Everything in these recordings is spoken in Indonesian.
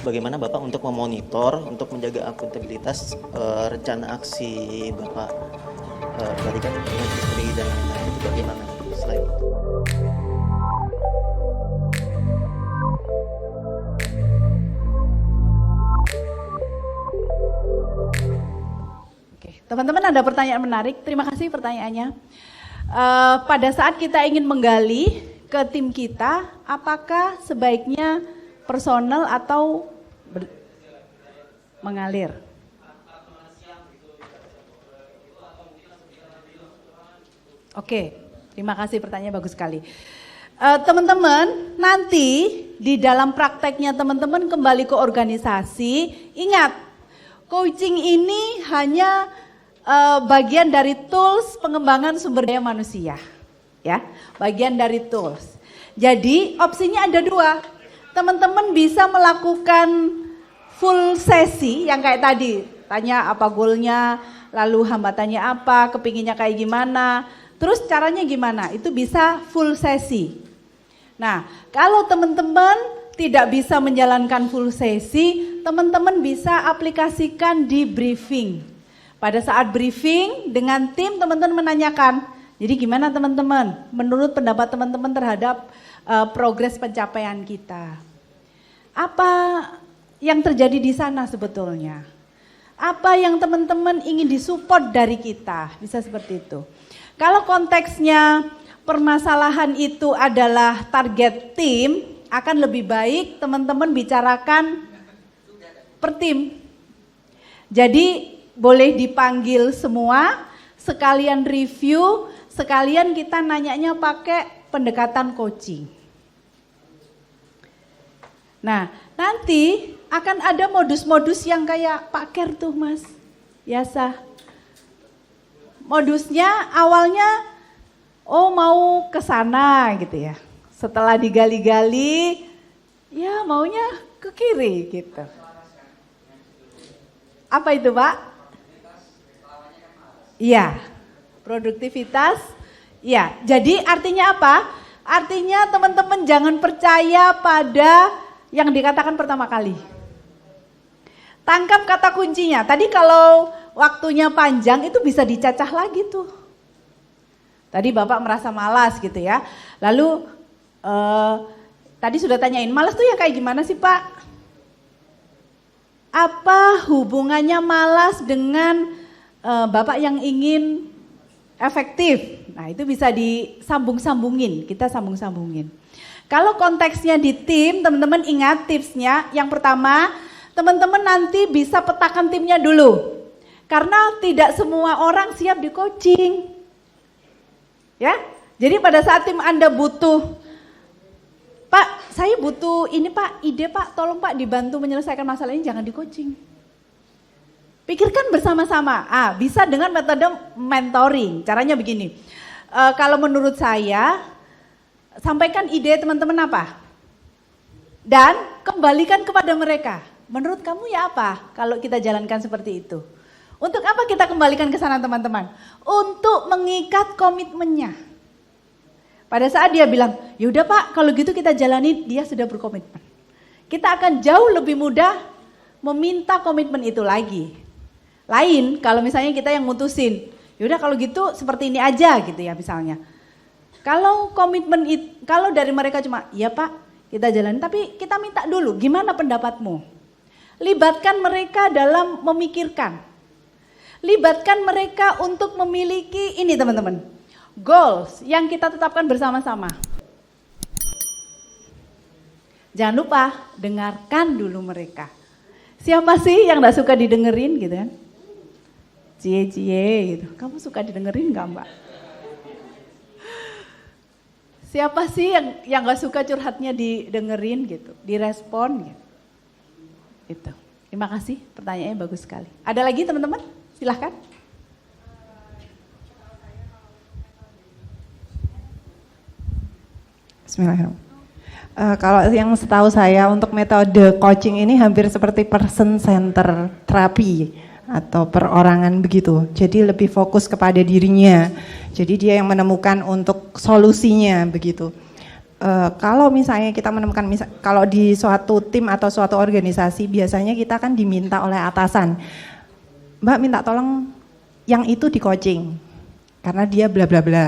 bagaimana Bapak untuk memonitor, untuk menjaga akuntabilitas rencana aksi Bapak tadi kan dengan istri dan lain-lain, itu bagaimana selain itu? Oke, teman-teman ada pertanyaan menarik, terima kasih pertanyaannya. Pada saat kita ingin menggali ke tim kita, apakah sebaiknya personal atau mengalir? Oke, terima kasih pertanyaannya bagus sekali. Teman-teman, nanti di dalam prakteknya teman-teman kembali ke organisasi, ingat, coaching ini hanya bagian dari tools pengembangan sumber daya manusia. Ya, bagian dari tools. Jadi opsinya ada dua. Teman-teman bisa melakukan full sesi yang kayak tadi, tanya apa goalnya, lalu hambatannya apa, kepinginnya kayak gimana, terus caranya gimana, itu bisa full sesi. Nah, kalau teman-teman tidak bisa menjalankan full sesi, teman-teman bisa aplikasikan di briefing. Pada saat briefing dengan tim teman-teman menanyakan, jadi gimana teman-teman, menurut pendapat teman-teman terhadap progres pencapaian kita. Apa yang terjadi di sana sebetulnya? Apa yang teman-teman ingin disupport dari kita, bisa seperti itu. Kalau konteksnya permasalahan itu adalah target tim, akan lebih baik teman-teman bicarakan per tim. Jadi boleh dipanggil semua, sekalian review, sekalian kita nanyanya pakai pendekatan coaching. Nah, nanti akan ada modus-modus yang kayak Pak Ker tuh Mas, biasa. Modusnya awalnya, oh mau ke sana gitu ya. Setelah digali-gali, ya maunya ke kiri gitu. Apa itu Pak? Iya, produktivitas. Ya, jadi artinya apa? Artinya teman-teman jangan percaya pada yang dikatakan pertama kali. Tangkap kata kuncinya. Tadi kalau waktunya panjang itu bisa dicacah lagi tuh. Tadi Bapak merasa malas gitu ya. Lalu tadi sudah tanyain, malas tuh ya kayak gimana sih Pak? Apa hubungannya malas dengan Bapak yang ingin efektif? Nah itu bisa disambung-sambungin, kita sambung-sambungin. Kalau konteksnya di tim, teman-teman ingat tipsnya. Yang pertama, teman-teman nanti bisa petakan timnya dulu. Karena tidak semua orang siap di coaching. Ya, jadi pada saat tim Anda butuh, Pak, saya butuh ini Pak, ide Pak, tolong Pak dibantu menyelesaikan masalah ini, jangan di coaching. Pikirkan bersama-sama. Bisa dengan metode mentoring. Caranya begini. Kalau menurut saya, sampaikan ide teman-teman apa? Dan kembalikan kepada mereka. Menurut kamu ya apa kalau kita jalankan seperti itu? Untuk apa kita kembalikan ke sana teman-teman? Untuk mengikat komitmennya. Pada saat dia bilang, yaudah Pak kalau gitu kita jalani, dia sudah berkomitmen. Kita akan jauh lebih mudah meminta komitmen itu lagi. Lain kalau misalnya kita yang mutusin, yaudah kalau gitu seperti ini aja gitu ya misalnya. Kalau komitmen itu, kalau dari mereka cuma, iya Pak kita jalan, tapi kita minta dulu gimana pendapatmu. Libatkan mereka dalam memikirkan. Libatkan mereka untuk memiliki ini teman-teman, goals yang kita tetapkan bersama-sama. Jangan lupa dengarkan dulu mereka. Siapa sih yang gak suka didengerin gitu kan? Cie-cie gitu, kamu suka didengerin gak Mbak? Siapa sih yang gak suka curhatnya didengerin gitu, direspon gitu. Itu. Terima kasih, pertanyaannya bagus sekali. Ada lagi teman-teman? Silahkan. Bismillahirrahmanirrahim. Kalau yang setahu saya untuk metode coaching ini hampir seperti person center terapi atau perorangan begitu. Jadi lebih fokus kepada dirinya. Jadi dia yang menemukan untuk solusinya begitu. kalau misalnya kita menemukan, kalau di suatu tim atau suatu organisasi biasanya kita kan diminta oleh atasan, Mbak minta tolong yang itu di coaching karena dia bla bla bla.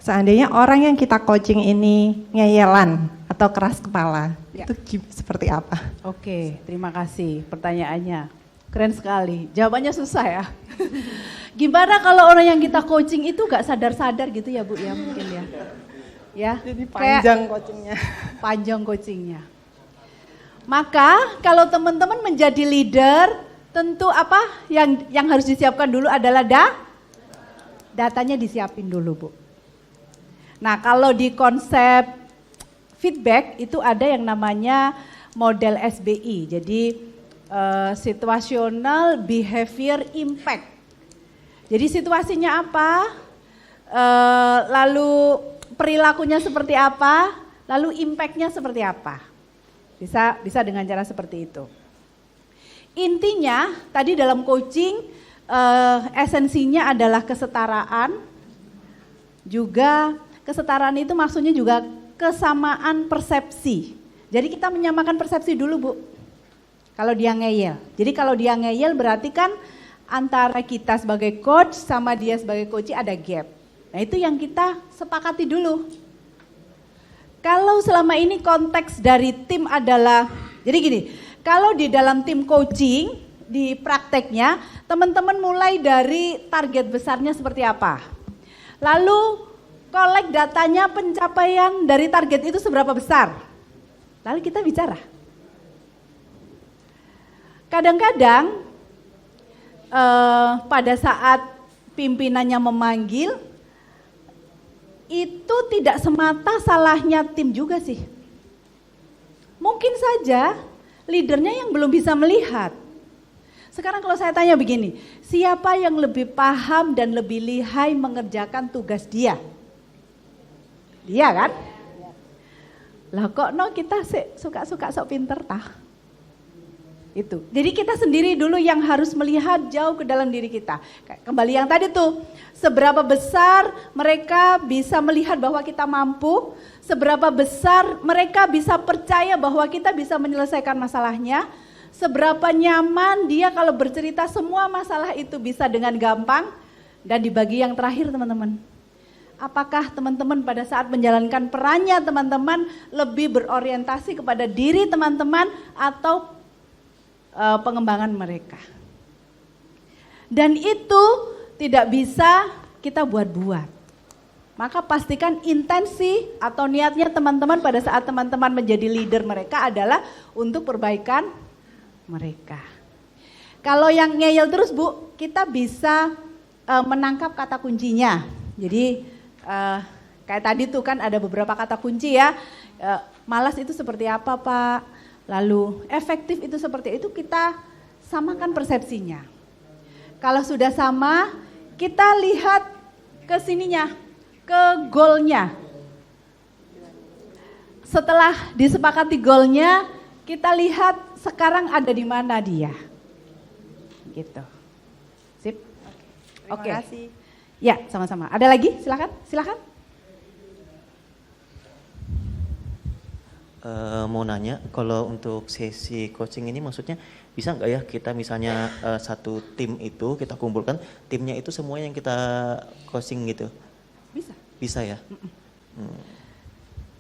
Seandainya orang yang kita coaching ini ngeyelan atau keras kepala, itu seperti apa? Oke, terima kasih pertanyaannya. Keren sekali, jawabannya susah ya. Gimana kalau orang yang kita coaching itu gak sadar-sadar gitu ya Bu ya mungkin ya? Ya, Jadi kayak coachingnya. panjang coachingnya. Maka kalau teman-teman menjadi leader, tentu apa yang harus disiapkan dulu adalah datanya disiapin dulu Bu. Nah kalau di konsep feedback itu ada yang namanya model SBI, jadi situational behavior impact. Jadi situasinya apa, lalu perilakunya seperti apa, lalu impactnya seperti apa. Bisa dengan cara seperti itu. Intinya tadi dalam coaching esensinya adalah kesetaraan, juga kesetaraan itu maksudnya juga kesamaan persepsi. Jadi kita menyamakan persepsi dulu Bu, kalau dia ngeyel. Jadi kalau dia ngeyel berarti kan antara kita sebagai coach sama dia sebagai coach ada gap. Nah itu yang kita sepakati dulu. Kalau selama ini konteks dari tim adalah, jadi gini, kalau di dalam tim coaching, di prakteknya, teman-teman mulai dari target besarnya seperti apa. Lalu collect datanya pencapaian dari target itu seberapa besar. Lalu kita bicara. Kadang-kadang pada saat pimpinannya memanggil, itu tidak semata salahnya tim juga sih. Mungkin saja leadernya yang belum bisa melihat. Sekarang kalau saya tanya begini, siapa yang lebih paham dan lebih lihai mengerjakan tugas dia? Dia kan? Lah kok kita suka-suka sok pinter tah? Itu. Jadi kita sendiri dulu yang harus melihat jauh ke dalam diri kita. Kembali yang tadi tuh, seberapa besar mereka bisa melihat bahwa kita mampu, seberapa besar mereka bisa percaya bahwa kita bisa menyelesaikan masalahnya, seberapa nyaman dia kalau bercerita semua masalah itu bisa dengan gampang, dan dibagi yang terakhir teman-teman. Apakah teman-teman pada saat menjalankan perannya teman-teman lebih berorientasi kepada diri teman-teman atau pengembangan mereka. Dan itu tidak bisa kita buat-buat. Maka pastikan intensi atau niatnya teman-teman pada saat teman-teman menjadi leader mereka adalah untuk perbaikan mereka. Kalau yang ngeyel terus Bu, kita bisa menangkap kata kuncinya. Jadi kayak tadi tuh kan ada beberapa kata kunci ya. Malas itu seperti apa Pak? Lalu efektif itu seperti itu, kita samakan persepsinya. Kalau sudah sama, kita lihat ke sininya, ke goalnya. Setelah disepakati goalnya, kita lihat sekarang ada di mana dia. Gitu. Sip. Oke. Terima kasih. Ya, sama-sama. Ada lagi? Silakan. Mau nanya, kalau untuk sesi coaching ini maksudnya bisa nggak ya kita misalnya satu tim itu kita kumpulkan, timnya itu semua yang kita coaching gitu? Bisa. Bisa ya?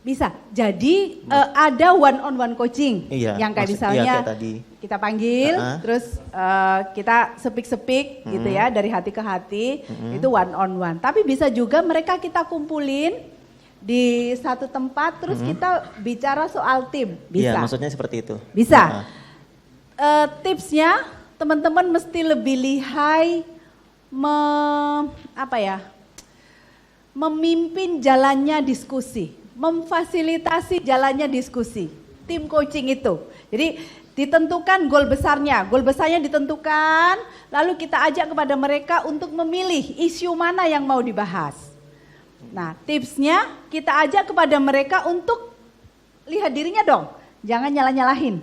Bisa. Jadi ada one on one coaching. Iya, yang kayak misalnya iya, kayak tadi. Kita panggil, terus kita speak gitu ya dari hati ke hati, itu one on one. Tapi bisa juga mereka kita kumpulin di satu tempat terus kita bicara soal tim, bisa. Iya, maksudnya seperti itu. Bisa. Tipsnya teman-teman mesti lebih lihai memimpin jalannya diskusi, memfasilitasi jalannya diskusi. Tim coaching itu. Jadi ditentukan goal besarnya ditentukan, lalu kita ajak kepada mereka untuk memilih isu mana yang mau dibahas. Nah, tipsnya kita ajak kepada mereka untuk lihat dirinya dong, jangan nyalah-nyalahin.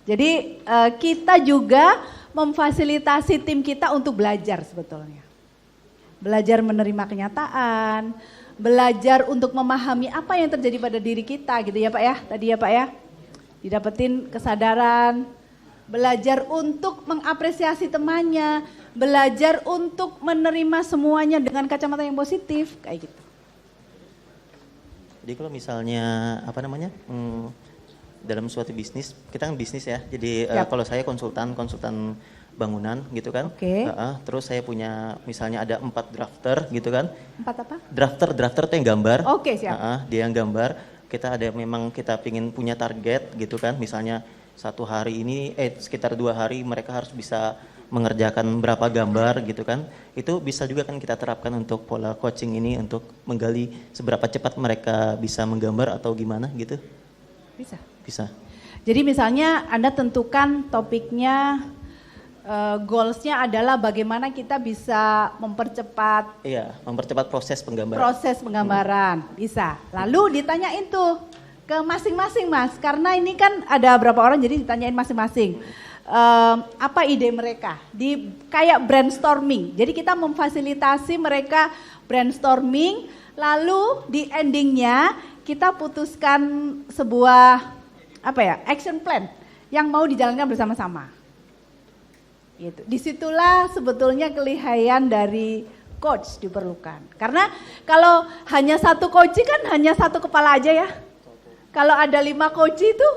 Jadi kita juga memfasilitasi tim kita untuk belajar sebetulnya. Belajar menerima kenyataan, belajar untuk memahami apa yang terjadi pada diri kita gitu ya Pak ya, tadi ya Pak ya. Didapetin kesadaran, belajar untuk mengapresiasi temannya, belajar untuk menerima semuanya dengan kacamata yang positif, kayak gitu. Jadi kalau misalnya dalam suatu bisnis, kita kan bisnis ya. Jadi kalau saya konsultan bangunan gitu kan. Oke. Terus saya punya misalnya ada 4 drafter gitu kan. 4 apa? Drafter itu yang gambar. Oke, siap. Dia yang gambar. Kita ada memang kita pingin punya target gitu kan. Misalnya satu hari ini sekitar 2 hari mereka harus bisa mengerjakan berapa gambar gitu kan. Itu bisa juga kan kita terapkan untuk pola coaching ini untuk menggali seberapa cepat mereka bisa menggambar atau gimana gitu. Bisa. Jadi misalnya Anda tentukan topiknya, goalsnya adalah bagaimana kita bisa mempercepat. Iya, mempercepat proses penggambaran. Bisa. Lalu ditanyain tuh ke masing-masing Mas, karena ini kan ada berapa orang jadi ditanyain masing-masing. Apa ide mereka, kayak brainstorming. Jadi kita memfasilitasi mereka brainstorming, lalu di endingnya kita putuskan sebuah action plan yang mau dijalankan bersama-sama. Gitu. Disitulah sebetulnya kelihaian dari coach diperlukan. Karena kalau hanya satu coach kan hanya satu kepala aja ya. Kalau ada 5 coach itu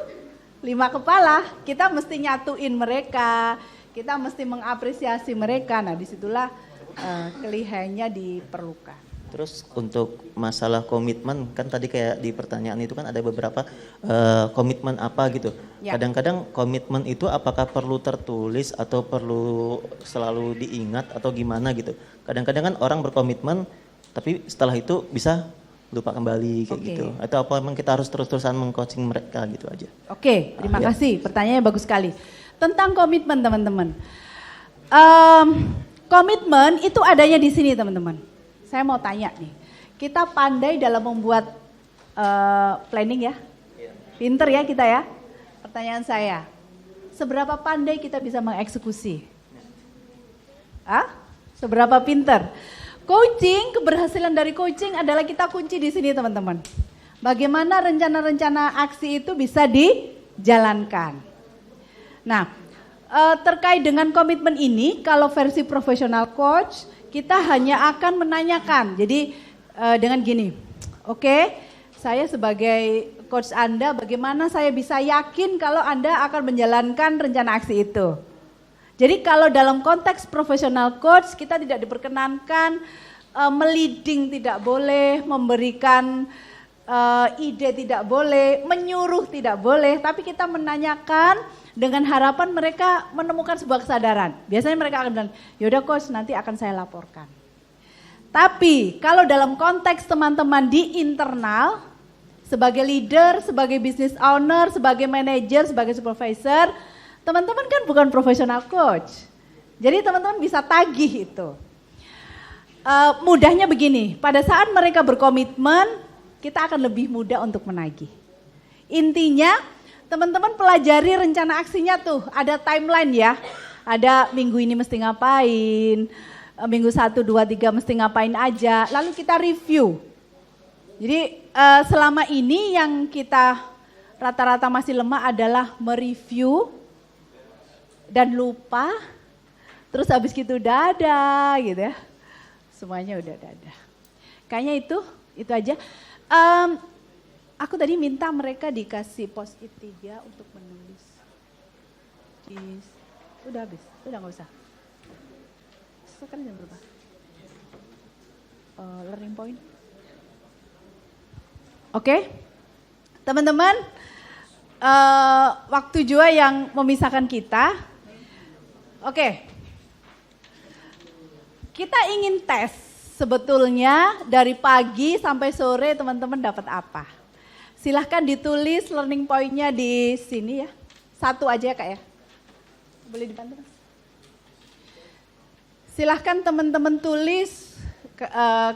5 kepala, kita mesti nyatuin mereka, kita mesti mengapresiasi mereka. Nah disitulah kelihaiannya diperlukan. Terus untuk masalah komitmen, kan tadi kayak di pertanyaan itu kan ada beberapa komitmen apa gitu. Ya. Kadang-kadang komitmen itu apakah perlu tertulis atau perlu selalu diingat atau gimana gitu. Kadang-kadang kan orang berkomitmen tapi setelah itu bisa lupa kembali kayak gitu. Atau apa memang kita harus terus-terusan meng-coaching mereka gitu aja. Oke, terima kasih. Pertanyaannya bagus sekali. Tentang komitmen teman-teman. Komitmen itu adanya di sini teman-teman. Saya mau tanya nih, kita pandai dalam membuat planning ya? Pinter ya kita ya? Pertanyaan saya, seberapa pandai kita bisa mengeksekusi? Seberapa pinter? Coaching, keberhasilan dari coaching adalah kita kunci di sini teman-teman. Bagaimana rencana-rencana aksi itu bisa dijalankan. Nah, terkait dengan komitmen ini, kalau versi profesional coach, kita hanya akan menanyakan. Jadi dengan gini, oke, saya sebagai coach Anda, bagaimana saya bisa yakin kalau Anda akan menjalankan rencana aksi itu? Jadi kalau dalam konteks profesional coach, kita tidak diperkenankan meliding tidak boleh, memberikan ide tidak boleh, menyuruh tidak boleh, tapi kita menanyakan dengan harapan mereka menemukan sebuah kesadaran. Biasanya mereka akan bilang, yaudah coach nanti akan saya laporkan. Tapi kalau dalam konteks teman-teman di internal, sebagai leader, sebagai business owner, sebagai manager, sebagai supervisor, teman-teman kan bukan profesional coach. Jadi teman-teman bisa tagih itu. Mudahnya begini, pada saat mereka berkomitmen, kita akan lebih mudah untuk menagih. Intinya, teman-teman pelajari rencana aksinya tuh, ada timeline ya. Ada minggu ini mesti ngapain, minggu 1, 2, 3 mesti ngapain aja, lalu kita review. Jadi selama ini yang kita rata-rata masih lemah adalah mereview dan lupa, terus habis gitu dadah gitu ya. Semuanya udah dadah. Kayaknya itu aja. Aku tadi minta mereka dikasih post-it 3 untuk menulis. Udah habis, udah nggak usah. Sekarang jam berapa? Learning point. Oke, teman-teman, waktu juga yang memisahkan kita. Oke, kita ingin tes sebetulnya dari pagi sampai sore teman-teman dapat apa. Silahkan ditulis learning point-nya di sini ya. 1 aja ya Kak ya. Boleh dibantu Mas? Silahkan teman-teman tulis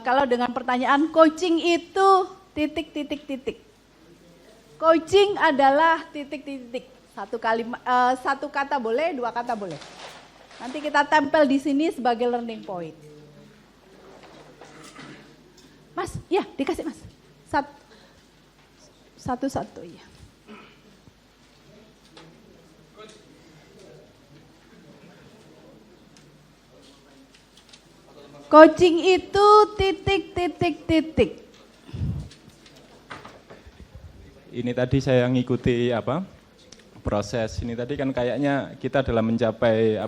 kalau dengan pertanyaan coaching itu titik. Coaching adalah titik. 1 kata boleh, 2 kata boleh. Nanti kita tempel di sini sebagai learning point. Mas, ya dikasih Mas. Satu-satu ya. Coaching itu titik. Ini tadi saya ngikuti proses ini tadi kan kayaknya kita dalam mencapai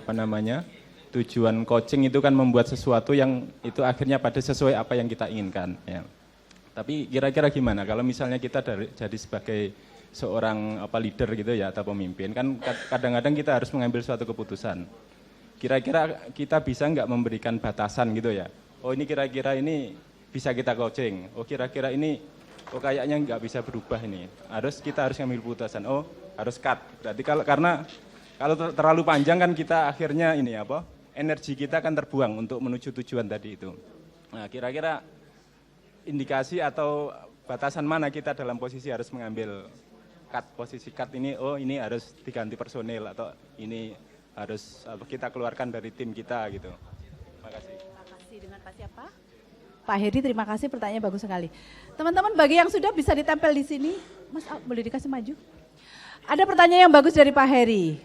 tujuan coaching itu kan membuat sesuatu yang itu akhirnya pada sesuai apa yang kita inginkan ya. Tapi kira-kira gimana kalau misalnya kita jadi sebagai seorang leader gitu ya atau pemimpin kan kadang-kadang kita harus mengambil suatu keputusan. Kira-kira kita bisa nggak memberikan batasan gitu ya? Oh ini kira-kira ini bisa kita coaching. Oh kira-kira ini kayaknya nggak bisa berubah ini. Kita harus ngambil keputusan. Oh harus cut. Berarti karena terlalu panjang kan kita akhirnya energi kita akan terbuang untuk menuju tujuan tadi itu. Nah kira-kira indikasi atau batasan mana kita dalam posisi harus mengambil posisi cut ini, oh ini harus diganti personil atau ini harus kita keluarkan dari tim kita gitu. Terima kasih. Terima kasih. Dengan Pak siapa? Pak Heri, terima kasih, pertanyaannya bagus sekali. Teman-teman bagi yang sudah bisa ditempel di sini, Mas boleh dikasih maju. Ada pertanyaan yang bagus dari Pak Heri.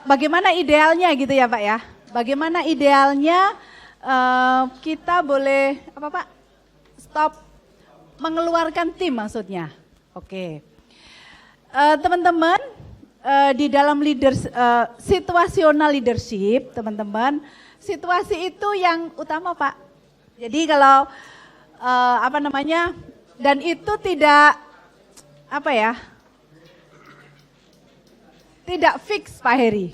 Bagaimana idealnya gitu ya Pak ya? Bagaimana idealnya kita boleh stop mengeluarkan tim maksudnya? Oke. Teman-teman di dalam situational leadership, teman-teman, situasi itu yang utama Pak. Jadi kalau dan itu tidak tidak fix Pak Heri,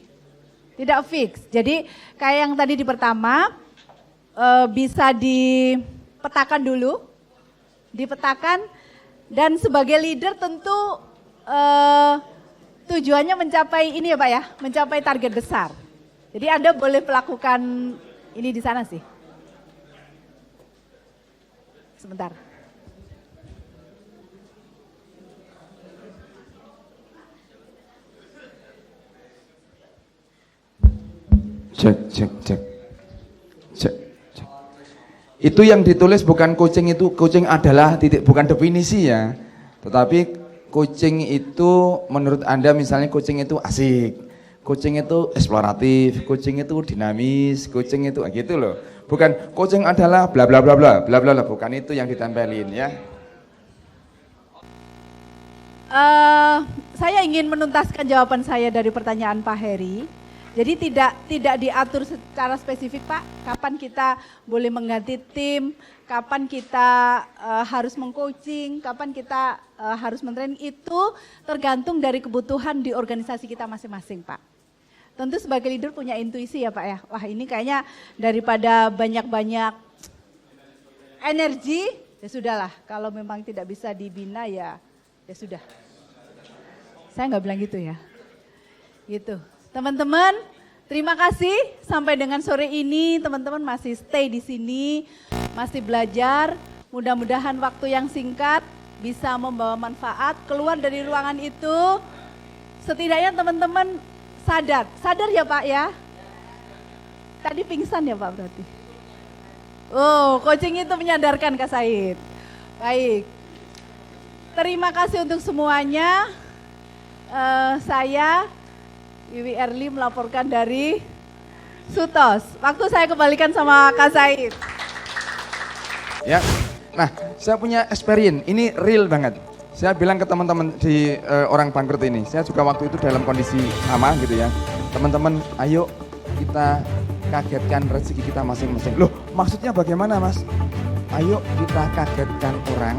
tidak fix. Jadi kayak yang tadi di pertama bisa dipetakan dulu, dan sebagai leader tentu tujuannya mencapai ini ya Pak ya, mencapai target besar. Jadi Anda boleh melakukan ini di sana sih. Sebentar. Cek. Itu yang ditulis bukan coaching itu, coaching adalah bukan definisi ya. Tetapi coaching itu menurut Anda misalnya coaching itu asik, coaching itu eksploratif, coaching itu dinamis, coaching itu gitu loh. Bukan coaching adalah bla bla bla bla bla bla, bukan itu yang ditempelin ya. Saya ingin menuntaskan jawaban saya dari pertanyaan Pak Heri. Jadi tidak diatur secara spesifik Pak, kapan kita boleh mengganti tim, kapan kita harus mengcoaching, kapan kita harus mentraining, itu tergantung dari kebutuhan di organisasi kita masing-masing Pak. Tentu sebagai leader punya intuisi ya Pak ya, wah ini kayaknya daripada banyak-banyak energi, ya sudahlah, kalau memang tidak bisa dibina ya sudah. Saya nggak bilang gitu ya, gitu. Teman-teman, terima kasih sampai dengan sore ini teman-teman masih stay di sini, masih belajar. Mudah-mudahan waktu yang singkat bisa membawa manfaat. Keluar dari ruangan itu, setidaknya teman-teman sadar ya Pak ya. Tadi pingsan ya Pak berarti. Oh, coaching itu menyadarkan Kak Said. Baik. Terima kasih untuk semuanya. Saya Wiwi Erli melaporkan dari Sutos. Waktu saya kembalikan sama Kak Said. Ya, nah saya punya experience, ini real banget. Saya bilang ke teman-teman di orang bangkrut ini, saya juga waktu itu dalam kondisi sama gitu ya. Teman-teman, ayo kita kagetkan rezeki kita masing-masing. Loh, maksudnya bagaimana Mas? Ayo kita kagetkan orang